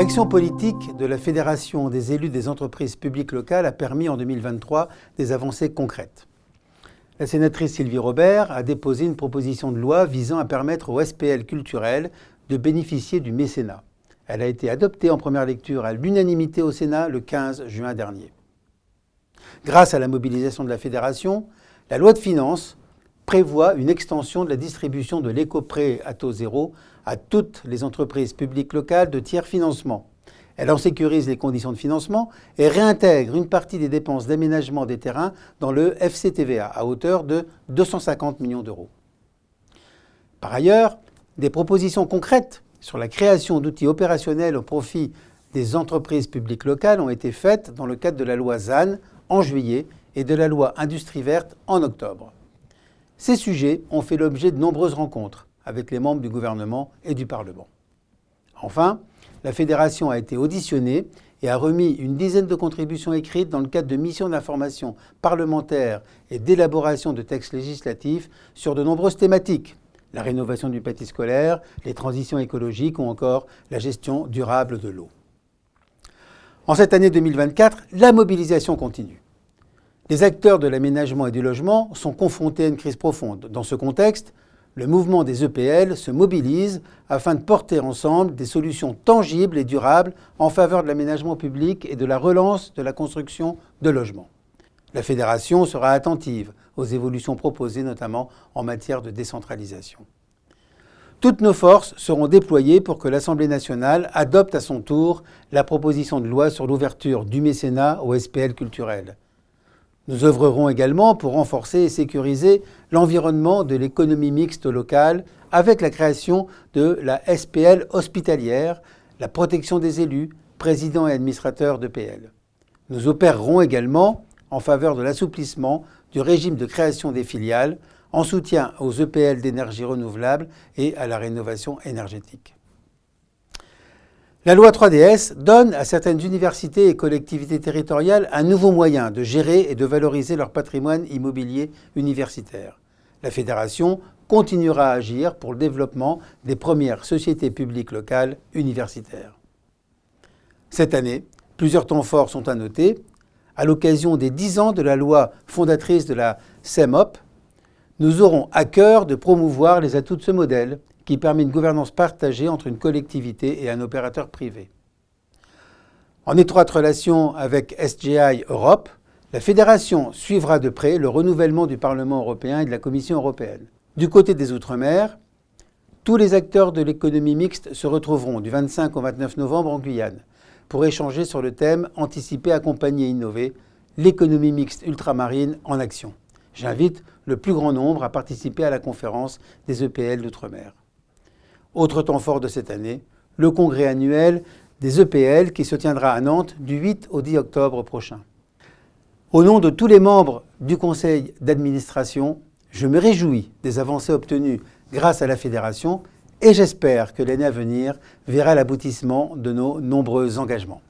L'action politique de la Fédération des élus des entreprises publiques locales a permis en 2023 des avancées concrètes. La sénatrice Sylvie Robert a déposé une proposition de loi visant à permettre aux SPL culturels de bénéficier du mécénat. Elle a été adoptée en première lecture à l'unanimité au Sénat le 15 juin dernier. Grâce à la mobilisation de la Fédération, la loi de finances prévoit une extension de la distribution de l'éco-prêt à taux zéro à toutes les entreprises publiques locales de tiers financement. Elle en sécurise les conditions de financement et réintègre une partie des dépenses d'aménagement des terrains dans le FCTVA à hauteur de 250 millions d'euros. Par ailleurs, des propositions concrètes sur la création d'outils opérationnels au profit des entreprises publiques locales ont été faites dans le cadre de la loi ZAN en juillet et de la loi Industrie verte en octobre. Ces sujets ont fait l'objet de nombreuses rencontres avec les membres du gouvernement et du Parlement. Enfin, la Fédération a été auditionnée et a remis une dizaine de contributions écrites dans le cadre de missions d'information parlementaire et d'élaboration de textes législatifs sur de nombreuses thématiques. La rénovation du bâti scolaire, les transitions écologiques ou encore la gestion durable de l'eau. En cette année 2024, la mobilisation continue. Les acteurs de l'aménagement et du logement sont confrontés à une crise profonde. Dans ce contexte, le mouvement des EPL se mobilise afin de porter ensemble des solutions tangibles et durables en faveur de l'aménagement public et de la relance de la construction de logements. La Fédération sera attentive aux évolutions proposées, notamment en matière de décentralisation. Toutes nos forces seront déployées pour que l'Assemblée nationale adopte à son tour la proposition de loi sur l'ouverture du mécénat aux SPL culturels. Nous œuvrerons également pour renforcer et sécuriser l'environnement de l'économie mixte locale avec la création de la SPL hospitalière, la protection des élus, présidents et administrateurs d'EPL. Nous opérerons également en faveur de l'assouplissement du régime de création des filiales, en soutien aux EPL d'énergie renouvelable et à la rénovation énergétique. La loi 3DS donne à certaines universités et collectivités territoriales un nouveau moyen de gérer et de valoriser leur patrimoine immobilier universitaire. La Fédération continuera à agir pour le développement des premières sociétés publiques locales universitaires. Cette année, plusieurs temps forts sont à noter. À l'occasion des 10 ans de la loi fondatrice de la CEMOP, nous aurons à cœur de promouvoir les atouts de ce modèle qui permet une gouvernance partagée entre une collectivité et un opérateur privé. En étroite relation avec SGI Europe, la Fédération suivra de près le renouvellement du Parlement européen et de la Commission européenne. Du côté des Outre-mer, tous les acteurs de l'économie mixte se retrouveront du 25 au 29 novembre en Guyane pour échanger sur le thème « Anticiper, accompagner et innover, l'économie mixte ultramarine en action ». J'invite le plus grand nombre à participer à la conférence des EPL d'Outre-mer. Autre temps fort de cette année, le congrès annuel des EPL qui se tiendra à Nantes du 8 au 10 octobre prochain. Au nom de tous les membres du conseil d'administration, je me réjouis des avancées obtenues grâce à la Fédération et j'espère que l'année à venir verra l'aboutissement de nos nombreux engagements.